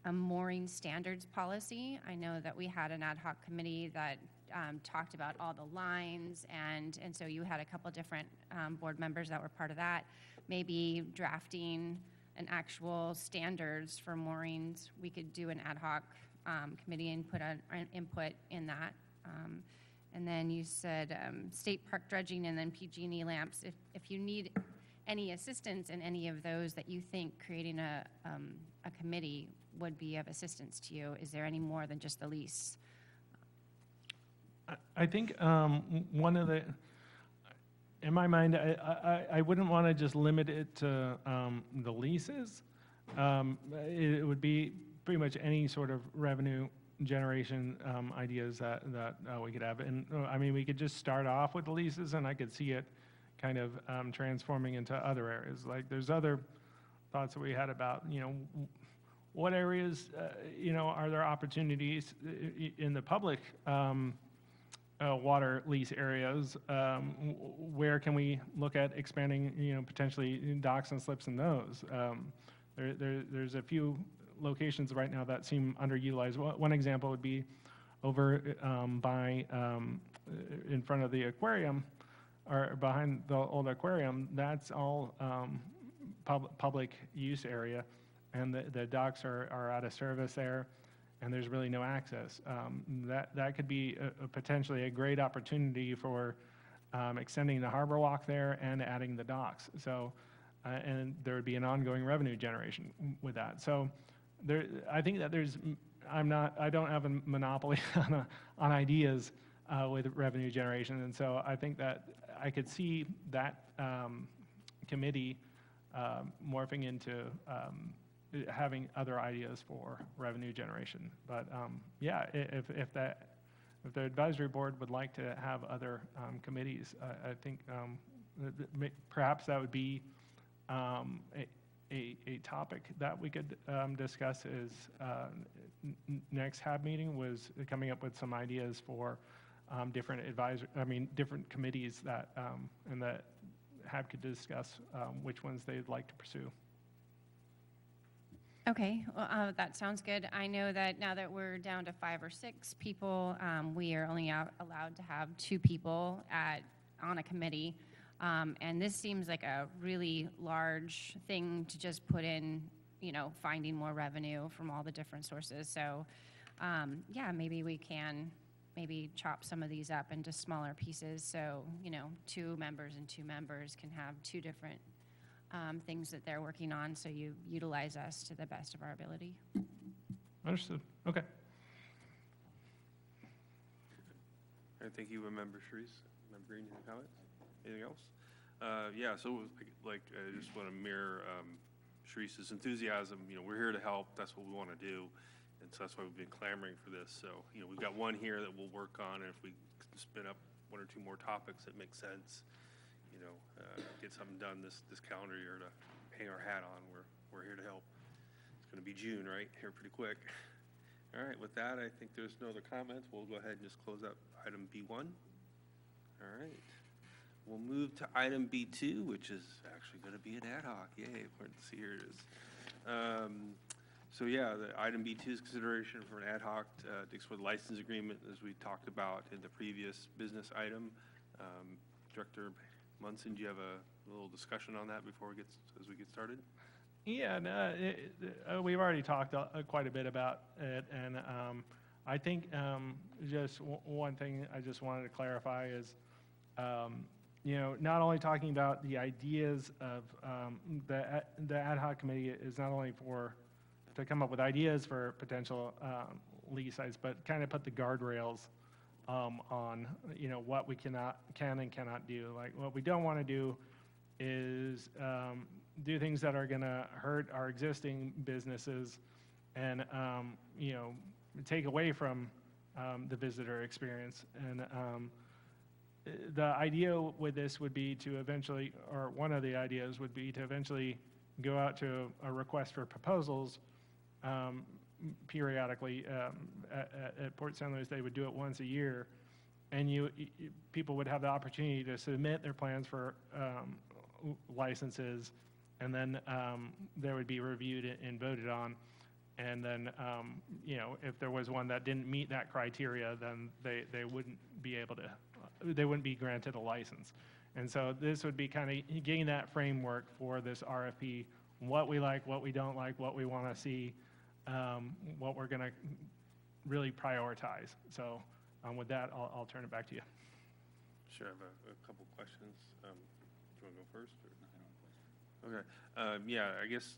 a mooring standards policy. I know that we had an ad hoc committee that talked about all the lines, and so you had a couple different board members that were part of that. Maybe drafting an actual standards for moorings. We could do an ad hoc committee and put an input in that. And then you said state park dredging and then PG&E lamps. If you need any assistance in any of those that you think creating a committee would be of assistance to you, is there any more than just the lease? I think one of the, in my mind, I wouldn't want to just limit it to the leases. It would be pretty much any sort of revenue generation ideas that we could have. And I mean, we could just start off with the leases, and I could see it kind of transforming into other areas. Like there's other thoughts that we had about, you know, what areas, you know, are there opportunities in the public water lease areas? Where can we look at expanding, you know, potentially docks and slips in those? There's a few locations right now that seem underutilized. One example would be over by in front of the aquarium, or behind the old aquarium. That's all public use area, and the docks are out of service there, and there's really no access. That could be potentially a great opportunity for extending the harbor walk there and adding the docks. So, and there would be an ongoing revenue generation with that. So, I think that I don't have a monopoly on ideas with revenue generation, and so I think that I could see that committee morphing into having other ideas for revenue generation. But yeah, if the advisory board would like to have other committees, I think perhaps that would be a topic that we could discuss. Is next HAB meeting was coming up with some ideas for different different committees that and that HAB could discuss which ones they'd like to pursue. Okay, well, that sounds good. I know that now that we're down to 5 or 6 people, we are only allowed to have 2 people on a committee. And this seems like a really large thing to just put in, you know, finding more revenue from all the different sources. So, yeah, maybe we can chop some of these up into smaller pieces. So, you know, 2 members and 2 members can have 2 different things that they're working on, so you utilize us to the best of our ability. Understood. Okay. All right, thank you, Member Sharice. Member Green, any comments? Anything else? Yeah, so like I just want to mirror Sharice's enthusiasm. You know, we're here to help. That's what we want to do, and so that's why we've been clamoring for this. So, you know, we've got one here that we'll work on, and if we spin up one or two more topics that make sense, you know, get something done this calendar year to hang our hat on. We're here to help. It's going to be June, right? Here pretty quick. All right, with that, I think there's no other comments. We'll go ahead and just close up item B1. All right. We'll move to item B2, which is actually going to be an ad hoc. Yay, let's see, here it is. So yeah, the item B2 is consideration for an ad hoc to explore the license agreement as we talked about in the previous business item. Director Munson, do you have a little discussion on that before as we get started? Yeah, no, we've already talked quite a bit about it, and I think just one thing I just wanted to clarify is, you know, not only talking about the ideas of the ad hoc committee is not only to come up with ideas for potential lease sites, but kind of put the guardrails on, you know, what we can and cannot do. Like, what we don't want to do is do things that are going to hurt our existing businesses and, you know, take away from the visitor experience. And the idea with this would be to eventually, or one of the ideas would be to eventually go out to a request for proposals periodically. At Port San Luis, they would do it once a year, and people would have the opportunity to submit their plans for licenses, and then they would be reviewed and voted on. And then, you know, if there was one that didn't meet that criteria, then they wouldn't be able to, they wouldn't be granted a license. And so this would be kind of getting that framework for this RFP, what we like, what we don't like, what we want to see, what we're going to really prioritize. So with that, I'll turn it back to you. Sure, I have a couple questions. Do you want to go first? Or? Okay. Yeah, I guess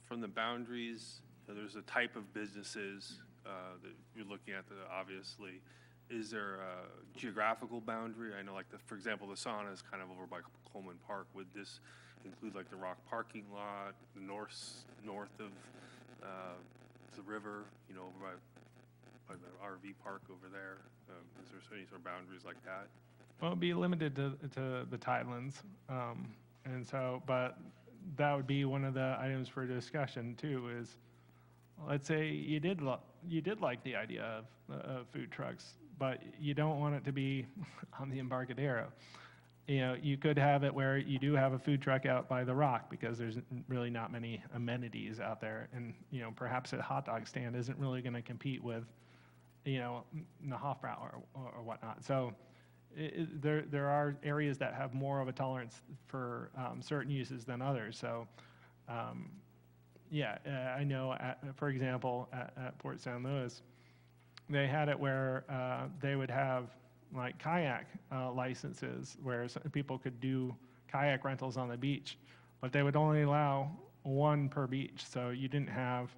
from the boundaries, there's a type of businesses that you're looking at that obviously. Is there a geographical boundary? I know, like, for example, the sauna is kind of over by Coleman Park. Would this include, like, the Rock parking lot, the north of the river, you know, over by the RV park over there? Is there any sort of boundaries like that? Well, it'd be limited to the Tidelands. And so, but that would be one of the items for discussion too, is let's say you did like the idea of food trucks, but you don't want it to be on the Embarcadero. You know, you could have it where you do have a food truck out by the Rock because there's really not many amenities out there. And, you know, perhaps a hot dog stand isn't really going to compete with, you know, the Hofbrau or whatnot. So there are areas that have more of a tolerance for certain uses than others. So, yeah, I know, for example, at Port San Luis, they had it where they would have like kayak licenses where people could do kayak rentals on the beach, but they would only allow one per beach. So you didn't have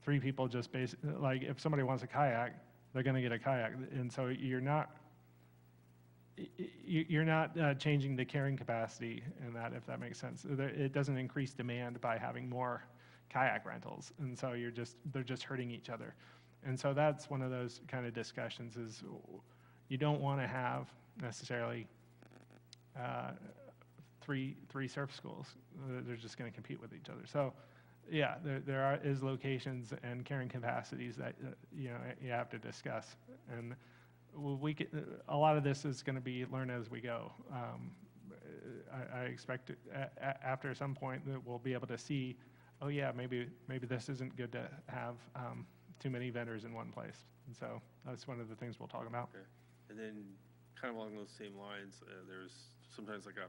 three people just like if somebody wants a kayak, they're going to get a kayak. And so you're not changing the carrying capacity in that, if that makes sense. It doesn't increase demand by having more kayak rentals. And so they're just hurting each other. And so that's one of those kind of discussions is you don't want to have necessarily three surf schools. They're just going to compete with each other. So yeah, there is locations and carrying capacities that you know you have to discuss. And a lot of this is going to be learned as we go. I expect after some point that we'll be able to see, oh yeah, maybe this isn't good to have too many vendors in one place. And so that's one of the things we'll talk about. Okay. And then kind of along those same lines, there's sometimes like a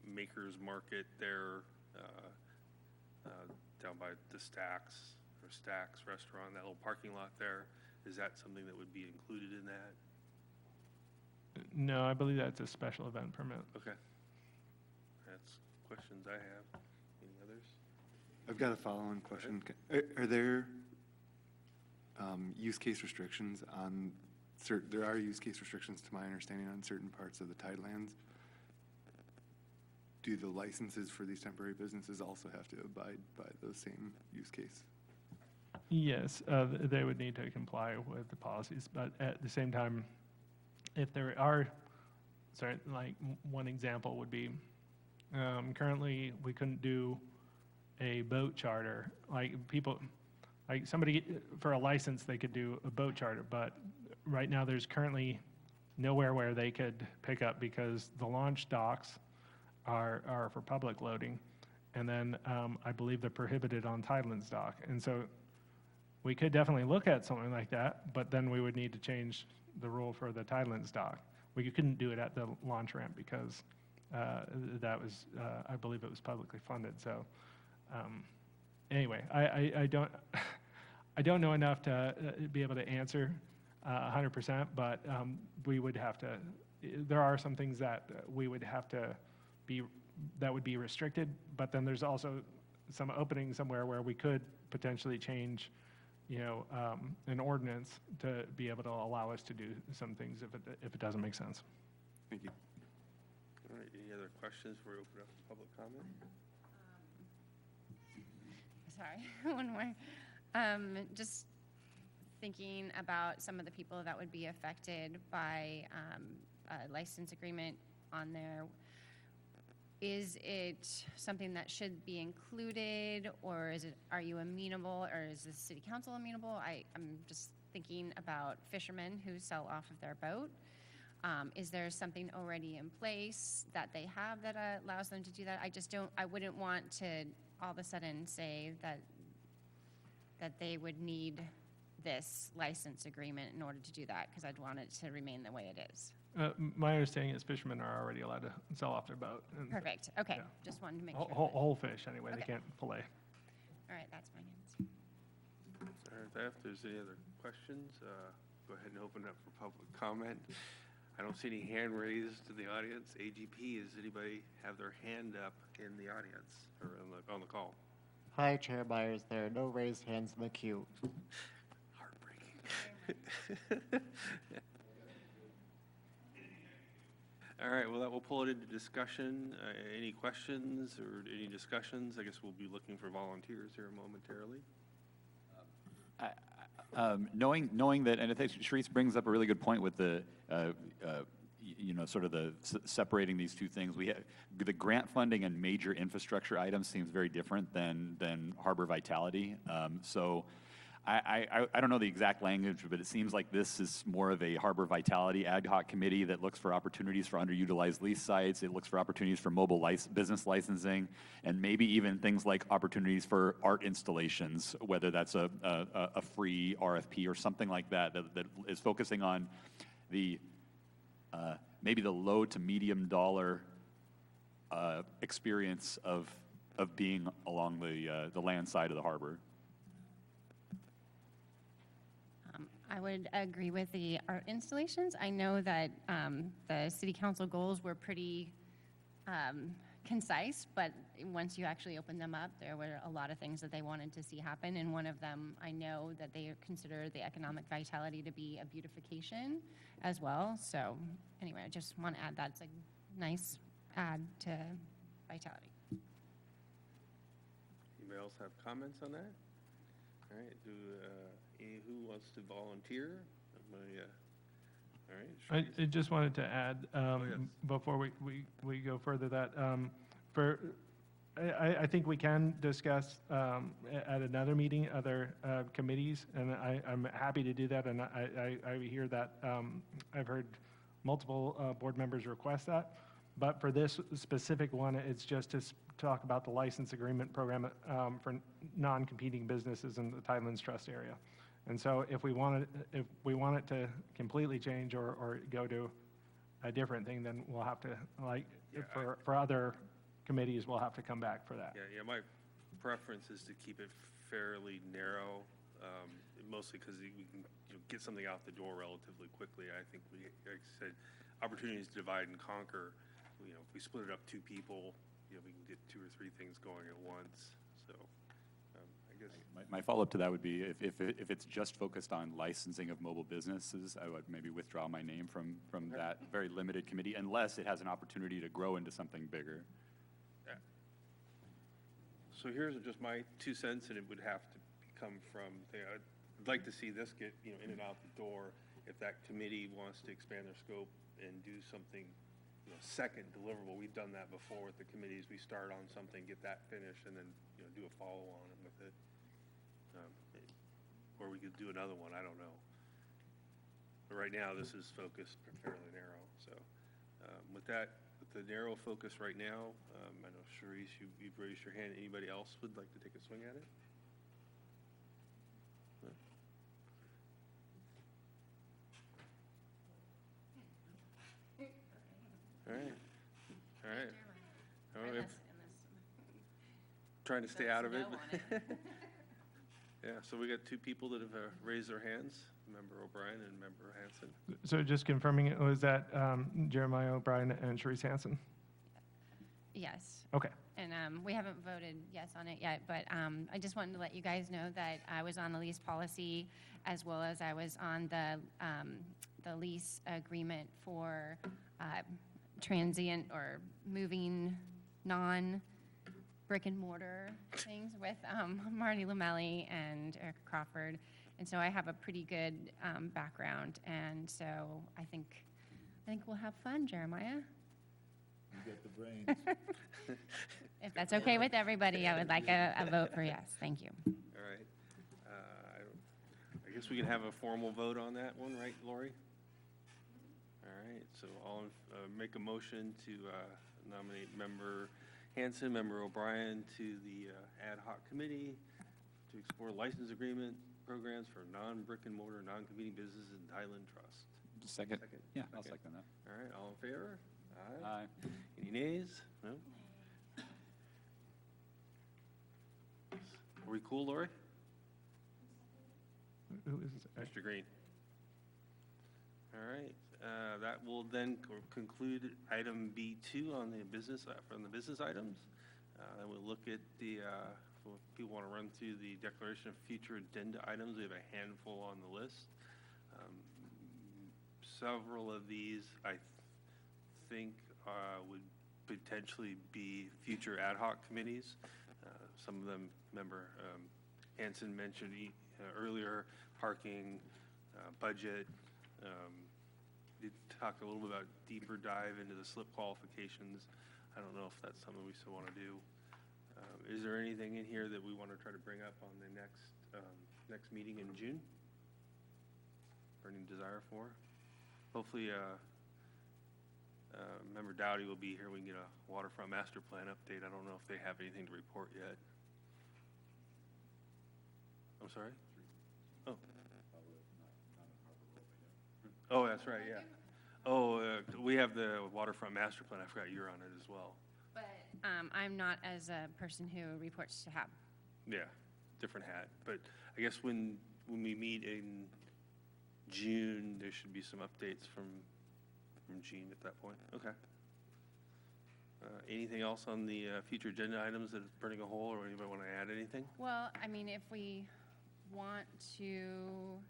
maker's market there down by the Stacks restaurant, that little parking lot there. Is that something that would be included in that? No, I believe that's a special event permit. Okay. That's questions I have. Any others? I've got a follow-on question. Are there use case restrictions on there are use case restrictions, to my understanding, on certain parts of the Tidelands. Do the licenses for these temporary businesses also have to abide by those same use case? Yes, they would need to comply with the policies, but at the same time, if there are certain, like, one example would be, currently, we couldn't do a boat charter. Like, people, like, somebody, for a license, they could do a boat charter, but right now, there's currently nowhere where they could pick up because the launch docks are for public loading. And then I believe they're prohibited on Tidelands dock. And so we could definitely look at something like that, but then we would need to change the rule for the Tidelands dock. We couldn't do it at the launch ramp because that was, I believe it was publicly funded. So anyway, I don't, I don't know enough to be able to answer 100%, but we would have to, there are some things that we would have to be, that would be restricted, but then there's also some opening somewhere where we could potentially change, you know, an ordinance to be able to allow us to do some things if it doesn't make sense. Thank you. All right, any other questions before we open up to public comment? Sorry, one more. Just thinking about some of the people that would be affected by a license agreement on there. Is it something that should be included, or is it, are you amenable, or is the city council amenable? I'm just thinking about fishermen who sell off of their boat. Is there something already in place that they have that allows them to do that? I just don't, I wouldn't want to all of a sudden say that they would need this license agreement in order to do that, because I'd want it to remain the way it is. My understanding is fishermen are already allowed to sell off their boat. And Perfect, okay, yeah. Just wanted to make sure. whole fish, anyway, they Okay. can't fillet. All right, that's my answer. All right, if there's any other questions, go ahead and open up for public comment. I don't see any hand raised in the audience. AGP, does anybody have their hand up in the audience or on the call? Hi, Chair Myers. There are no raised hands in the queue. Heartbreaking. All right, well, that will pull it into discussion. Any questions or any discussions? I guess we'll be looking for volunteers here momentarily. Knowing that, and I think Sharice brings up a really good point with the, you know, sort of the separating these two things. We have the grant funding and major infrastructure items seems very different than harbor vitality. So I don't know the exact language, but it seems like this is more of a harbor vitality ad hoc committee that looks for opportunities for underutilized lease sites. It looks for opportunities for mobile business licensing, and maybe even things like opportunities for art installations, whether that's a free RFP or something like that is focusing on the maybe the low to medium dollar experience of being along the land side of the harbor. I would agree with the art installations. I know that the city council goals were pretty concise, but once you actually opened them up, there were a lot of things that they wanted to see happen. And one of them, I know that they consider the economic vitality to be a beautification as well. So anyway, I just want to add that it's a nice add to vitality. Anybody else have comments on that? All right, who wants to volunteer? All right. I just wanted to add, yes. before we go further, that I think we can discuss at another meeting other committees, and I'm happy to do that, and I hear that I've heard multiple board members request that, but for this specific one, it's just to talk about the license agreement program for non-competing businesses in the Tidelands Trust area. And so if we want it to completely change or go to a different thing, then we'll have to, like, for other committees, we'll have to come back for that. Yeah, my preference is to keep it fairly narrow, mostly because we can get something out the door relatively quickly. I think like I said, opportunities to divide and conquer. If we split it up 2 people, we can get 2 or 3 things going at once. So I guess My follow-up to that would be if it's just focused on licensing of mobile businesses, I would maybe withdraw my name from that very limited committee unless it has an opportunity to grow into something bigger. yeah. So here's just my 2 cents, and it would have to come from. I'd like to see this get in and out the door. If that committee wants to expand their scope and do something second deliverable. We've done that before with the committees. We start on something, get that finished, and then, do a follow-on with it. Or we could do another one, I don't know. But right now, this is focused fairly narrow, so. With that, with the narrow focus right now, I know Sharice, you've raised your hand. Anybody else would like to take a swing at it? No? All right. All right. Oh, trying to stay out of it. Yeah, so we got two people that have raised their hands, Member O'Brien and Member Hanson. So just confirming, it was that Jeremiah O'Brien and Sharice Hanson? Yes. Okay. And we haven't voted yes on it yet, but I just wanted to let you guys know that I was on the lease policy as well as I was on the lease agreement for transient or moving non-brick and mortar things with Marty Lamelli and Erica Crawford. And so I have a pretty good background, and so I think we'll have fun, Jeremiah. You get the brains. If that's okay with everybody, I would like a vote for yes. Thank you. All right. I guess we can have a formal vote on that one, right, Lori? All right, so I'll make a motion to nominate Member Hanson, Member O'Brien to the ad hoc committee to explore license agreement programs for non-brick and mortar, non-competing businesses in Highland Trust. Second? Yeah, I'll second that. All right, all in favor? Aye. Any nays? No? Are we cool, Lori? Who is Mr. Green. All right, that will then conclude item B2 on the business, from the business items. Then we'll look at the, if people want to run through the declaration of future agenda items. We have a handful on the list. Several of these, I think, would potentially be future ad hoc committees. Some of them, member Hanson mentioned earlier, parking, budget. We talked a little bit about deeper dive into the slip qualifications. I don't know if that's something we still want to do. Is there anything in here that we want to try to bring up on the next meeting in June? Burning desire for? Hopefully, Member Dowdy will be here. We can get a waterfront master plan update. I don't know if they have anything to report yet. I'm sorry? Oh. Oh, that's right, yeah. Oh, we have the waterfront master plan. I forgot you're on it as well. But I'm not as a person who reports to HAB. Yeah, different hat. But I guess when we meet in June, there should be some updates from Gene at that point. Okay. Anything else on the future agenda items that is burning a hole, or anybody want to add anything? Well, I mean, if we want to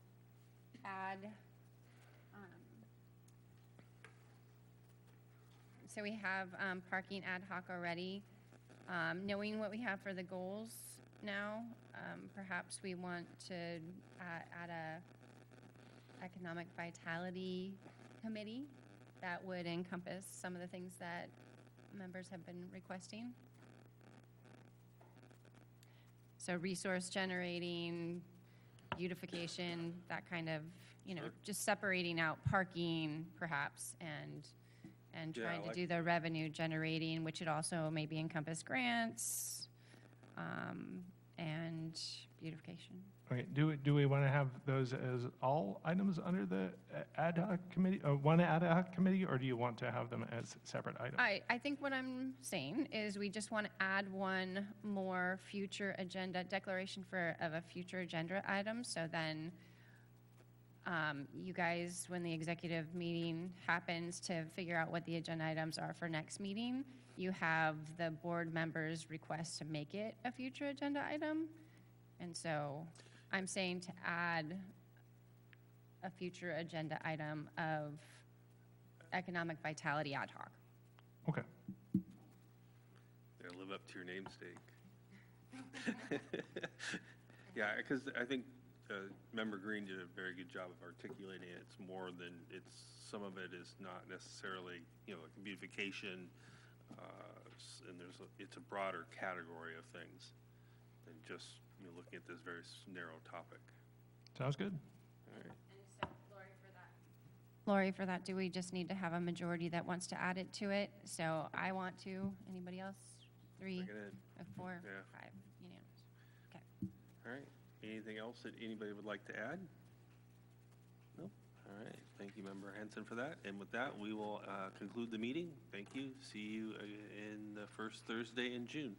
add, so we have parking ad hoc already. Knowing what we have for the goals now, perhaps we want to add a economic vitality committee that would encompass some of the things that members have been requesting. So resource generating, beautification, that kind of, Sure. just separating out parking perhaps and Yeah, trying I to like- do the revenue generating, which would also maybe encompass grants and beautification. Okay, do we want to have those as all items under the ad hoc committee, or one ad hoc committee, or do you want to have them as separate items? I think what I'm saying is we just want to add one more future agenda, declaration of a future agenda item, so then you guys, when the executive meeting happens to figure out what the agenda items are for next meeting, you have the board members' request to make it a future agenda item. And so I'm saying to add a future agenda item of economic vitality ad hoc. Okay. There, live up to your namesake. Yeah, because I think Member Green did a very good job of articulating it. It's more than, some of it is not necessarily, like beautification, and it's a broader category of things than just, looking at this very narrow topic. Sounds good. All right. Lori, for that, do we just need to have a majority that wants to add it to it? So I want to, anybody else? 3, Bring it in. 4, Yeah. 5, unanimous. Okay. All right. Anything else that anybody would like to add? Nope. All right. Thank you, Member Henson, for that. And with that, we will conclude the meeting. Thank you. See you in the first Thursday in June.